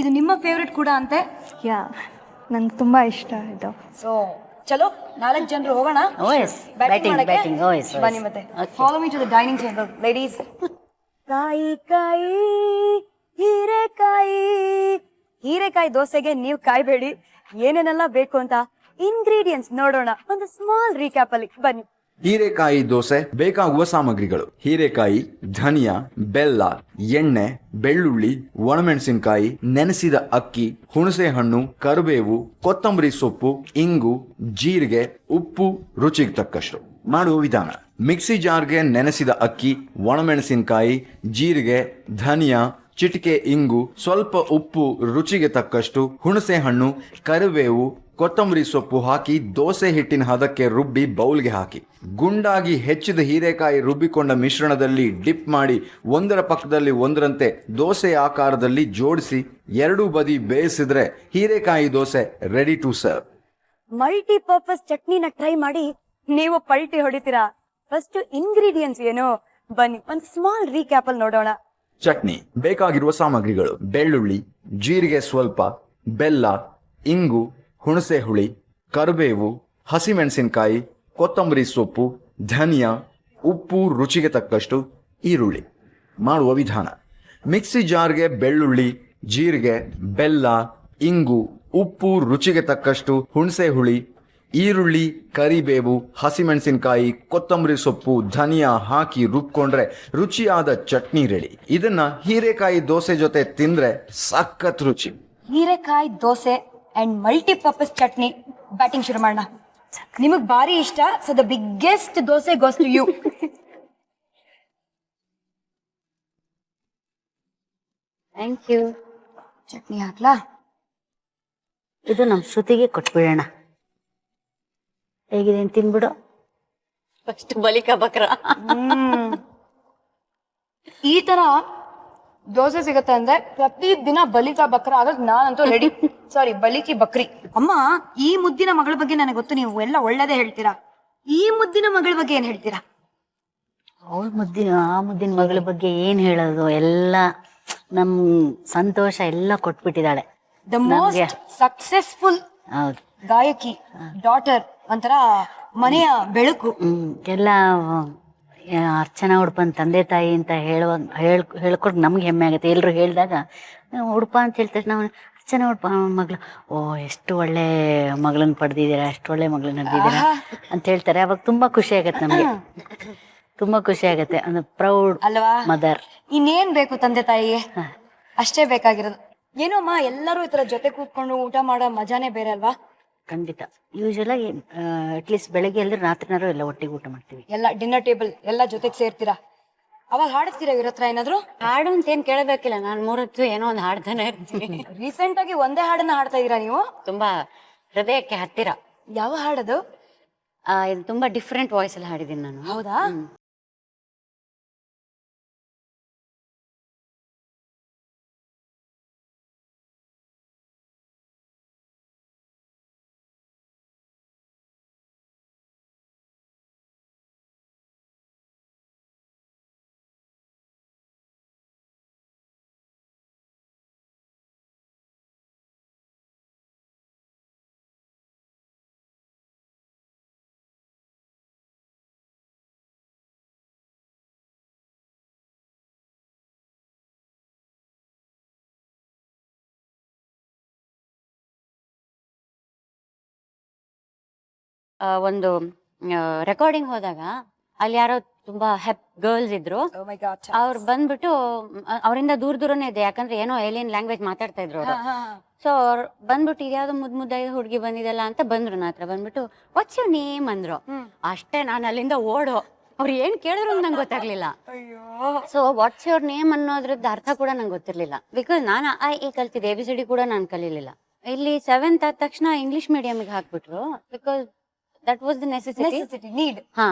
ಇದು ನಿಮ್ಮ ಫೇವ್ರೆಟ್ ಕೂಡ ಅಂತೆ? ಯಾ, ನಂಗೆ ತುಂಬಾ ಇಷ್ಟ ಇದು. ಸೊ ಚಲೋ 4 ಜನರು ಹೋಗೋಣ ಬನ್ನಿ. ಮತ್ತೆ follow me to the dining table ladies. ಕಾಯಿ ಹೀರೆಕಾಯಿ ದೋಸೆಗೆ ನೀವು ಕಾಯ್ಬೇಡಿ, ಏನೇನೆಲ್ಲ ಬೇಕು ಅಂತ ಇಂಗ್ರೀಡಿಯೆಂಟ್ಸ್ ನೋಡೋಣ ಒಂದು ಸ್ಮಾಲ್ ರೀಕ್ಯಾಪ್ ಅಲ್ಲಿ. ಬನ್ನಿ. ಹೀರೆಕಾಯಿ ದೋಸೆ ಬೇಕಾಗುವ ಸಾಮಗ್ರಿಗಳು: ಹೀರೆಕಾಯಿ, ಧನಿಯಾ, ಬೆಲ್ಲ, ಎಣ್ಣೆ, ಬೆಳ್ಳುಳ್ಳಿ, ಒಣಮೆಣಸಿನಕಾಯಿ, ನೆನೆಸಿದ ಅಕ್ಕಿ, ಹುಣಸೆ ಹಣ್ಣು, ಕರಿಬೇವು, ಕೊತ್ತಂಬರಿ ಸೊಪ್ಪು, ಇಂಗು, ಜೀರಿಗೆ, ಉಪ್ಪು ರುಚಿಗೆ ತಕ್ಕಷ್ಟು. ಮಾಡುವ ವಿಧಾನ: ಮಿಕ್ಸಿ ಜಾರ್ಗೆ ನೆನೆಸಿದ ಅಕ್ಕಿ, ಒಣಮೆಣಸಿನಕಾಯಿ, ಜೀರಿಗೆ, ಧನಿಯಾ, ಚಿಟಿಕೆ ಇಂಗು, ಸ್ವಲ್ಪ ಉಪ್ಪು ರುಚಿಗೆ ತಕ್ಕಷ್ಟು, ಹುಣಸೆ ಹಣ್ಣು, ಕರಿಬೇವು, ಕೊತ್ತಂಬರಿ ಸೊಪ್ಪು ಹಾಕಿ ದೋಸೆ ಹಿಟ್ಟಿನ ಹದಕ್ಕೆ ರುಬ್ಬಿ ಬೌಲ್ಗೆ ಹಾಕಿ ಗುಂಡಾಗಿ ಹೆಚ್ಚಿದ ಹೀರೆಕಾಯಿ ರುಬ್ಬಿಕೊಂಡ ಮಿಶ್ರಣದಲ್ಲಿ ಡಿಪ್ ಮಾಡಿ ಒಂದರ ಪಕ್ಕದಲ್ಲಿ ಒಂದರಂತೆ ದೋಸೆ ಆಕಾರದಲ್ಲಿ ಜೋಡಿಸಿ ಎರಡೂ ಬದಿ ಬೇಯಿಸಿದ್ರೆ ಹೀರೆಕಾಯಿ dosa ready to serve. Multipurpose ಚಟ್ನಿನ ಟ್ರೈ ಮಾಡಿ ನೀವು ಪಲ್ಟಿ ಹೊಡಿತೀರಾ. ಫಸ್ಟ್ ಇಂಗ್ರೀಡಿಯೆಂಟ್ಸ್ ಏನು ಬನ್ನಿ ಒಂದು ಸ್ಮಾಲ್ ರೀಕ್ಯಾಪ್ ಅಲ್ಲಿ ನೋಡೋಣ. ಚಟ್ನಿ ಬೇಕಾಗಿರುವ ಸಾಮಗ್ರಿಗಳು: ಬೆಳ್ಳುಳ್ಳಿ, ಜೀರಿಗೆ ಸ್ವಲ್ಪ, ಬೆಲ್ಲ, ಇಂಗು, ಹುಣಸೆ ಹುಳಿ, ಕರಿಬೇವು, ಹಸಿಮೆಣಸಿನಕಾಯಿ, ಕೊತ್ತಂಬರಿ ಸೊಪ್ಪು, ಧನಿಯಾ, ಉಪ್ಪು ರುಚಿಗೆ ತಕ್ಕಷ್ಟು, ಈರುಳ್ಳಿ. ಮಾಡುವ ವಿಧಾನ: ಮಿಕ್ಸಿ ಜಾರ್ಗೆ ಬೆಳ್ಳುಳ್ಳಿ, ಜೀರಿಗೆ, ಬೆಲ್ಲ, ಇಂಗು, ಉಪ್ಪು ರುಚಿಗೆ ತಕ್ಕಷ್ಟು, ಹುಣಸೆ ಹುಳಿ, ಈರುಳ್ಳಿ, ಕರಿಬೇವು, ಹಸಿಮೆಣಸಿನಕಾಯಿ, ಕೊತ್ತಂಬರಿ ಸೊಪ್ಪು, ಧನಿಯಾ ಹಾಕಿ ರುಬ್ಕೊಂಡ್ರೆ ರುಚಿಯಾದ ಚಟ್ನಿ ರೆಡಿ. ಇದನ್ನ ಹೀರೆಕಾಯಿ ದೋಸೆ ಜೊತೆ ತಿಂದ್ರೆ ಸಖತ್ ರುಚಿ. ಹೀರೆಕಾಯಿ dosa and multipurpose chutney batting ಶುರು ಮಾಡೋಣ. ನಿಮಗ್ ಭಾರಿ ಇಷ್ಟ, so the biggest dosa goes to you. Thank you. Chutney ಹಾಕ್ಲಾ? ಇದು ನಮ್ಮ ಶ್ರುತಿಗೆ ಕೊಟ್ಬಿಡೋಣ. ಹೇಗಿದೆ ತಿನ್ಬಿಡು. ಫಸ್ಟ್ ಬಲಿಕ ಬಕ್ರ. ಈ ತರ ದೋಸೆ ಸಿಗತ್ತೆ ಅಂದ್ರೆ ಪ್ರತಿ ದಿನ ಬಲಿಕಾ ಬಕ್ರ ಆಗಕ್ ನಾನಂತೂ ರೆಡಿ. ಸಾರಿ, ಬಲಿಕಿ ಬಕ್ರಿ. ಅಮ್ಮ, ಈ ಮುದ್ದಿನ ಮಗಳ ಬಗ್ಗೆ ನನಗೆ ಗೊತ್ತು, ನೀವು ಎಲ್ಲ ಒಳ್ಳೇದೇ ಹೇಳ್ತೀರಾ. ಈ ಮುದ್ದಿನ ಮಗಳ ಬಗ್ಗೆ ಏನ್ ಹೇಳ್ತೀರಾ? ಆ ಮುದ್ದಿನ ಮಗಳ ಬಗ್ಗೆ ಏನ್ ಹೇಳೋದು, ಎಲ್ಲ ನಮ್ ಸಂತೋಷ ಎಲ್ಲ ಕೊಟ್ಬಿಟ್ಟಿದ್ದಾಳೆ. ದ ಮೋಸ್ಟ್ ಸಕ್ಸೆಸ್ಫುಲ್ ಹೌದು, ಗಾಯಕಿ, ಡಾಟರ್, ಒಂಥರ ಮನೆಯ ಬೆಳಕು. ಎಲ್ಲ ಅರ್ಚನಾ ಉಡುಪನ್ ತಂದೆ ತಾಯಿ ಅಂತ ಹೇಳ್ಕೊಂಡು ನಮ್ಗೆ ಹೆಮ್ಮೆ ಆಗುತ್ತೆ. ಎಲ್ರು ಹೇಳಿದಾಗ ಉಡುಪ ಅಂತ ಹೇಳ್ತಾರೆ, ನಾವು ಅರ್ಚನಾ ಉಡುಪ ಮಗಳು, ಓ ಎಷ್ಟು ಒಳ್ಳೆ ಮಗಳನ್ನ ಪಡೆದಿದ್ದೀರಾ, ಎಷ್ಟು ಒಳ್ಳೆ ಮಗಳನ್ನ ನಡೆದಿದ್ದೀರಾ ಅಂತ ಹೇಳ್ತಾರೆ. ಅವಾಗ ತುಂಬಾ ಖುಷಿ ಆಗತ್ತೆ ನಮ್ಗೆ, ತುಂಬಾ ಖುಷಿ ಆಗತ್ತೆ. ಒಂದು ಪ್ರೌಡ್ ಅಲ್ವಾ ಮದರ್. ಇನ್ನೇನ್ ಬೇಕು ತಂದೆ ತಾಯಿಗೆ, ಅಷ್ಟೇ ಬೇಕಾಗಿರೋದು. ಏನೋ ಅಮ್ಮ, ಎಲ್ಲರೂ ಈ ತರ ಜೊತೆ ಕೂತ್ಕೊಂಡು ಊಟ ಮಾಡೋ ಮಜಾನೇ ಬೇರೆ ಅಲ್ವಾ? ಖಂಡಿತ. ಯೂಶಲ್ ಆಗಿ ಅಟ್ಲೀಸ್ಟ್ ಬೆಳಗ್ಗೆ ಎಲ್ಲರೂ ರಾತ್ರಿನಾರು ಎಲ್ಲ ಒಟ್ಟಿಗೆ ಊಟ ಮಾಡ್ತೀವಿ. ಎಲ್ಲ ಡಿನ್ನರ್ ಟೇಬಲ್ ಎಲ್ಲ ಜೊತೆಗೆ ಸೇರ್ತೀರಾ? ಅವಾಗ ಹಾಡಿಸ್ತೀರಾ ಇವ್ರ ಹತ್ರ ಏನಾದ್ರು? ಹಾಡು ಅಂತ ಏನ್ ಕೇಳಬೇಕಿಲ್ಲ, ನಾನು ಮೂರೊತ್ತು ಏನೋ ಒಂದು ಹಾಡ್ತಾನೆ ಇರ್ತೀನಿ. ರೀಸೆಂಟ್ ಆಗಿ ಒಂದೇ ಹಾಡನ್ನ ಹಾಡ್ತಾ ಇದೀರಾ ನೀವು? ತುಂಬಾ ಹೃದಯಕ್ಕೆ ಹತ್ತಿರ. ಯಾವ ಹಾಡದು? ಇದು ತುಂಬಾ ಡಿಫ್ರೆಂಟ್ ವಾಯ್ಸ್ ಅಲ್ಲಿ ಹಾಡಿದ್ದೀನಿ ನಾನು. ಹೌದಾ? ಒಂದು ರೆಕಾರ್ಡಿಂಗ್ ಹೋದಾಗ ಅಲ್ಲಿ ಯಾರೋ ತುಂಬಾ ಹೆಪ್ ಗರ್ಲ್ಸ್ ಇದ್ರು. Oh my God. ಅವ್ರು ಬಂದ್ಬಿಟ್ಟು ಅವರಿಂದ ದೂರನೇ ಇದೆ, ಯಾಕಂದ್ರೆ ಏನೋ ಏಲಿಯನ್ ಲ್ಯಾಂಗ್ವೇಜ್ ಮಾತಾಡ್ತಾ ಇದ್ರು ಅವರು. ಸೊ ಅವ್ರು ಬಂದ್ಬಿಟ್ಟು ಇದ್ಯಾವ್ದೋ ಮುದ್ದಾದ ಹುಡುಗಿ ಬಂದಿದಲ್ಲ ಅಂತ ಬಂದ್ರು. ನನ್ನ ಹತ್ರ ಬಂದ್ಬಿಟ್ಟು ವಾಟ್ಸ್ ಯುವರ್ ನೇಮ್ ಅಂದ್ರು. ಅಷ್ಟೇ, ನಾನು ಅಲ್ಲಿಂದ ಓಡೋ. ಅವ್ರು ಏನ್ ಕೇಳಿದ್ರು ನಂಗೆ ಗೊತ್ತಾಗ್ಲಿಲ್ಲ. ಸೊ ವಾಟ್ಸ್ ಯುವರ್ ನೇಮ್ ಅನ್ನೋದ್ರದ್ದು ಅರ್ಥ ಕೂಡ ನಂಗೆ ಗೊತ್ತಿರ್ಲಿಲ್ಲ. ಬಿಕಾಸ್ ನಾನು ಕಲ್ತಿದ್ದೆ, ABCD ಕೂಡ ನಾನು ಕಲೀಲಿಲ್ಲ. ಇಲ್ಲಿ 7th ಆದ ತಕ್ಷಣ ಇಂಗ್ಲಿಷ್ ಮೀಡಿಯಂಗೆ ಹಾಕ್ಬಿಟ್ರು. Because that was the necessity, need. ಹಾ.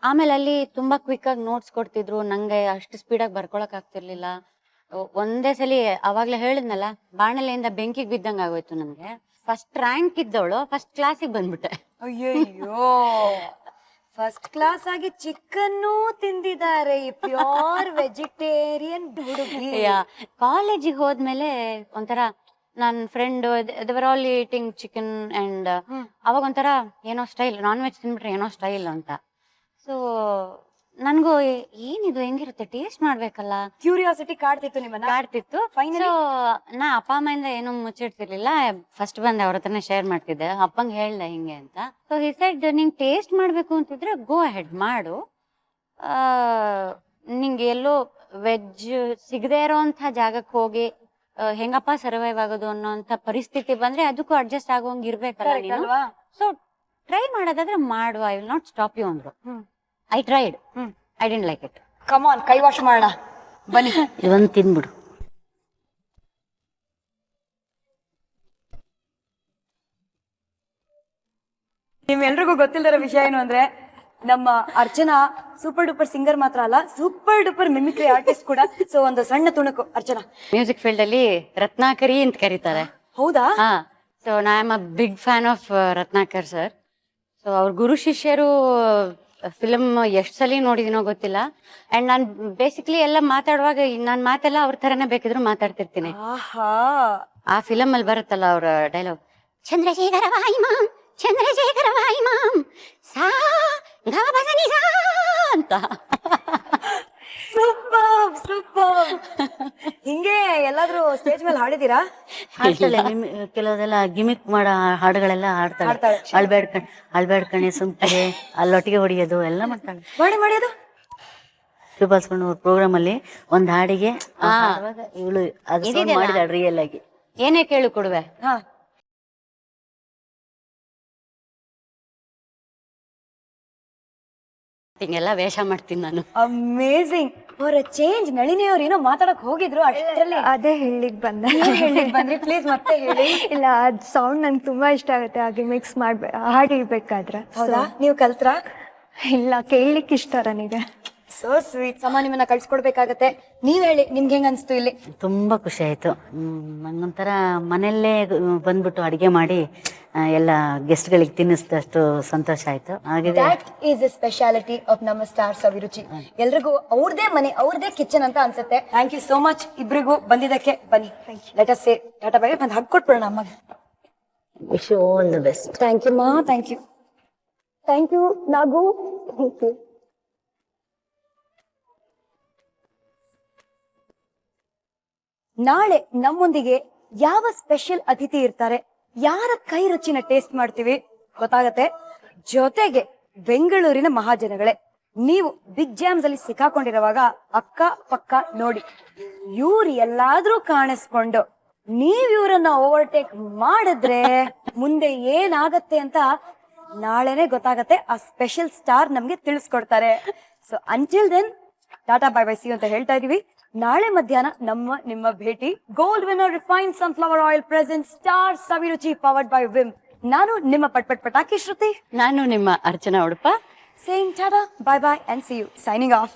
ಆಮೇಲೆ ಅಲ್ಲಿ ತುಂಬಾ ಕ್ವಿಕ್ ಆಗಿ ನೋಟ್ಸ್ ಕೊಡ್ತಿದ್ರು. ನಂಗೆ ಅಷ್ಟು ಸ್ಪೀಡಾಗಿ ಬರ್ಕೊಳಕ್ ಆಗ್ತಿರ್ಲಿಲ್ಲ. ಒಂದೇ ಸಲ ಅವಾಗ್ಲೇ ಹೇಳಿದ್ನಲ್ಲ, ಬಾಣಲೆಯಿಂದ ಬೆಂಕಿಗೆ ಬಿದ್ದಂಗ ಆಗೋಯ್ತು ನನ್ಗೆ. ಫಸ್ಟ್ ರ್ಯಾಂಕ್ ಇದ್ದವಳು ಫಸ್ಟ್ ಕ್ಲಾಸಿಗೆ ಬಂದ್ಬಿಟ್ಟೆ. ಅಯ್ಯಯ್ಯೋ, ಫಸ್ಟ್ ಕ್ಲಾಸ್ ಆಗಿ ಚಿಕನ್ನು ತಿಂದಿದ್ದಾರೆ ಈ ಪ್ಯೂರ್ ವೆಜಿಟೇರಿಯನ್ ಹುಡುಗಿ. ಕಾಲೇಜಿಗೆ ಹೋದ್ಮೇಲೆ ಒಂಥರ ನನ್ನ ಫ್ರೆಂಡ್ ದೇವರ್ ಆಲ್ ಈಟಿಂಗ್ ಚಿಕನ್ ಅಂಡ್ ಅವಾಗ ಒಂಥರ ಏನೋ ಸ್ಟೈಲ್, ನಾನ್ ವೆಜ್ ತಿನ್ಬಿಟ್ರೆ ಏನೋ ಸ್ಟೈಲ್ ಅಂತ. ಸೊ ನನ್ಗೂ ಏನಿದು ಹೆಂಗಿರುತ್ತೆ ಟೇಸ್ಟ್ ಮಾಡ್ಬೇಕಲ್ಲ, ಕ್ಯೂರಿಯಾಸಿಟಿ ಕಾಡ್ತಿತ್ತು ನಿಮ್ಮನ್ನ. ಕಾಡ್ತಿತ್ತು. Finally? ನಾ ಅಪ್ಪ ಅಮ್ಮೆಯಿಂದ ಏನೂ ಮುಚ್ಚಿಡ್ತಿರ್ಲಿಲ್ಲ. ಫಸ್ಟ್ ಬಂದೆ ಅವ್ರ ಹತ್ರನೇ ಶೇರ್ ಮಾಡ್ತಿದ್ದೆ. ಅಪ್ಪಂಗೆ ಹೇಳ್ದೆ ಹಿಂಗೆ ಅಂತ. ಸೊ ಹಿ ಸೆಡ್, ನಿಂಗೆ ಟೇಸ್ಟ್ ಮಾಡ್ಬೇಕು ಅಂತಿದ್ರೆ ಗೋ ಅಹೆಡ್ ಮಾಡು. ನಿಂಗೆ ಎಲ್ಲೋ ವೆಜ್ ಸಿಗದೆ ಇರೋಂಥ ಜಾಗಕ್ಕೆ ಹೋಗಿ ಹೆಂಗಪ್ಪ ಸರ್ವೈವ್ ಆಗೋದು ಅನ್ನೋಂಥ ಪರಿಸ್ಥಿತಿ ಬಂದ್ರೆ ಅದಕ್ಕೂ ಅಡ್ಜಸ್ಟ್ ಆಗೋಂಗ್ ಇರ್ಬೇಕಲ್ಲ ನೀನು. ಸೊ ಟ್ರೈ ಮಾಡೋದಾದ್ರೆ ಮಾಡು, I will not stop you ಅಂದ್ರು. I tried, I didn't like it. Come on, ಕೈ ವಾಶ್ ಮಾಡೋಣ ಬನ್ನಿ. ಇದೊಂದು ತಿನ್ಬಿಡು. ನಿಮ್ಗೆ ಗೊತ್ತಿಲ್ಲದಿರೋ ವಿಷಯ ಏನು ಅಂದ್ರೆ ನಮ್ಮ ಅರ್ಚನಾ ಸೂಪರ್ ಡೂಪರ್ ಸಿಂಗರ್ ಮಾತ್ರ ಅಲ್ಲ, ಸೂಪರ್ ಡೂಪರ್ ಮಿಮಿಕ್ರಿ ಆರ್ಟಿಸ್ಟ್ ಕೂಡ. ಸೊ ಒಂದು ಸಣ್ಣ ತುಣುಕು ಅರ್ಚನಾ. ಮ್ಯೂಸಿಕ್ ಫೀಲ್ಡ್ ಅಲ್ಲಿ ರತ್ನಾಕರಿ ಅಂತ ಕರೀತಾರೆ. ಹೌದಾ? ಹಾ, ಸೊ ನಾ am a big fan of Ratnakar sir. So ಅವ್ರ ಗುರು ಶಿಷ್ಯರು ಫಿಲಮ್ ಎಷ್ಟ್ ಸಲ ನೋಡಿದಿನೋ ಗೊತ್ತಿಲ್ಲ. ಅಂಡ್ ನಾನು ಬೇಸಿಕ್ಲಿ ಎಲ್ಲ ಮಾತಾಡುವಾಗ ನಾನ್ ಮಾತೆಲ್ಲ ಅವ್ರ ತರನೇ ಬೇಕಿದ್ರು ಮಾತಾಡ್ತಿರ್ತೀನಿ. ಆಹಾ, ಆ ಫಿಲಮ್ ಅಲ್ಲಿ ಬರುತ್ತಲ್ಲ ಅವ್ರ ಡೈಲಾಗ್, ಚಂದ್ರಶೇಖರ ವಾಯಿ ಮಾಮ್, ಚಂದ್ರಶೇಖರ ವಾಯಿ ಮಾಮ್, ಸಾ ಗ ಬ ಸ ನಿ ಸಾ ಅಂತ. Super super. ಹಿಂಗೆ ಎಲ್ಲಾದ್ರೂ ಸ್ಟೇಜ್ ಮೇಲೆ ಹಾಡಿದೀರಾ? ಹಾಡ್ತಾಳೆ, ಕೆಲವುದೆಲ್ಲ ಗಿಮಿಕ್ ಮಾಡೋ ಹಾಡುಗಳೆಲ್ಲ ಹಾಡ್ತಾಳೆ. ಅಳ್ಬೇಡ್ಕಣೆ ಸುಮ್ಕಿರೆ, ಅಲ್ಲೊಟ್ಟಿಗೆ ಹೊಡಿಯೋದು ಎಲ್ಲ ಮಾಡ್ತಾಳೆ. ಮಾಡಿ ಅದು ಶಿವಪಾಲ್ಸ್ಕೊಂಡು ಪ್ರೋಗ್ರಾಮ್ ಅಲ್ಲಿ ಒಂದ್ ಹಾಡಿಗೆ ಇವಳು ಅದು ಮಾಡಿದಾಳೆ ರಿಯಲ್ ಆಗಿ. ಏನೇ ಕೇಳು ಕೊಡುವೆ. ಹಾ, ಹಿಂಗೆಲ್ಲ ವೇಷ ಮಾಡ್ತೀನಿ ನಾನು. ಅಮೇಝಿಂಗ್. ಅವರ ಚೇಂಜ್ ನಳಿನಿ ಅವ್ರು ಏನೋ ಮಾತಾಡಕ್ ಹೋಗಿದ್ರು, ಅಷ್ಟರಲ್ಲಿ ಅದೇ ಹೇಳಿಕ್ ಬಂದೆ. ಹೇಳಿಕ್ ಬಂದ್ರಿ, ಪ್ಲೀಸ್ ಮತ್ತೆ ಹೇಳಿ. ಇಲ್ಲ, ಅದ್ ಸೌಂಡ್ ನಂಗೆ ತುಂಬಾ ಇಷ್ಟ ಆಗುತ್ತೆ, ಹಾಗೆ ಮಿಕ್ಸ್ ಹಾಡಿರ್ಬೇಕಾದ್ರೆ. ಹೌದಾ? ನೀವು ಕಲ್ತ್ರಾ? ಇಲ್ಲ, ಕೇಳಲಿಕ್ಕೆ ಇಷ್ಟ ನನಗೆ. So sweet. ಸಮ ನಿಮ್ಮನ್ನ ಕಳ್ಸ್ಕೊಡ್ಬೇಕಾಗತ್ತೆ. ನೀವ್ ಹೇಳಿ, ನಿಮ್ಗೆ ಹೆಂಗ ಅನ್ಸ್ತು ಇಲ್ಲಿ? ತುಂಬಾ ಖುಷಿ ಆಯ್ತು. ನಂಗೊಂಥರ ಮನೆಯಲ್ಲೇ ಬಂದ್ಬಿಟ್ಟು ಅಡಿಗೆ ಮಾಡಿ ಎಲ್ಲ ಗೆಸ್ಟ್ಗಳಿಗೆ ತಿನ್ನಿಸಿದಷ್ಟು ಸಂತೋಷ ಆಯ್ತು. ಹಾಗೆ that is A speciality of ನಮ್ಮ ಸ್ಟಾರ್ ಸವಿರುಚಿ. ಎಲ್ರಿಗೂ ಅವ್ರದೇ ಮನೆ, ಅವ್ರದೇ ಕಿಚನ್ ಅಂತ ಅನ್ಸುತ್ತೆ. ಥ್ಯಾಂಕ್ ಯು ಸೋ ಮಚ್ ಇಬ್ರಿಗೂ ಬಂದಿದ್ದಕ್ಕೆ. ಬನ್ನಿ, let us say tata bye. ಬಂದು ಹಾಕೊಟ್ಬಿಡೋಣ ಅಮ್ಮಗೆ. Wish you all the best. Thank you ಮಾ, thank you. Thank you Nagu. Thank you. ನಾಳೆ ನಮ್ಮೊಂದಿಗೆ ಯಾವ ಸ್ಪೆಷಲ್ ಅತಿಥಿ ಇರ್ತಾರೆ, ಯಾರ ಕೈ ರುಚಿನ ಟೇಸ್ಟ್ ಮಾಡ್ತೀವಿ ಗೊತ್ತಾಗತ್ತೆ. ಜೊತೆಗೆ ಬೆಂಗಳೂರಿನ ಮಹಾಜನಗಳೇ, ನೀವು ಬಿಗ್ ಜಾಮ್ಸ್ ಅಲ್ಲಿ ಸಿಕ್ಕಾಕೊಂಡಿರುವಾಗ ಅಕ್ಕ ಪಕ್ಕ ನೋಡಿ, ಇವ್ರು ಎಲ್ಲಾದ್ರೂ ಕಾಣಿಸ್ಕೊಂಡು ನೀವ್ ಇವ್ರನ್ನ ಓವರ್ಟೇಕ್ ಮಾಡಿದ್ರೆ ಮುಂದೆ ಏನಾಗತ್ತೆ ಅಂತ ನಾಳೆನೆ ಗೊತ್ತಾಗತ್ತೆ. ಆ ಸ್ಪೆಷಲ್ ಸ್ಟಾರ್ ನಮ್ಗೆ ತಿಳಿಸ್ಕೊಡ್ತಾರೆ. So until then tata bye bye, see ಅಂತ ಹೇಳ್ತಾ ಇದೀವಿ. ನಾಳೆ ಮಧ್ಯಾಹ್ನ ನಿಮ್ಮ ಭೇಟಿ. Gold winner refined sunflower oil present star Saviruchi powered by Vim. ನಾನು ನಿಮ್ಮ ಪಟಾಕಿ ಶ್ರುತಿ. ನಾನು ನಿಮ್ಮ Archana Udupa. Saying tata bye bye and see you. Signing of.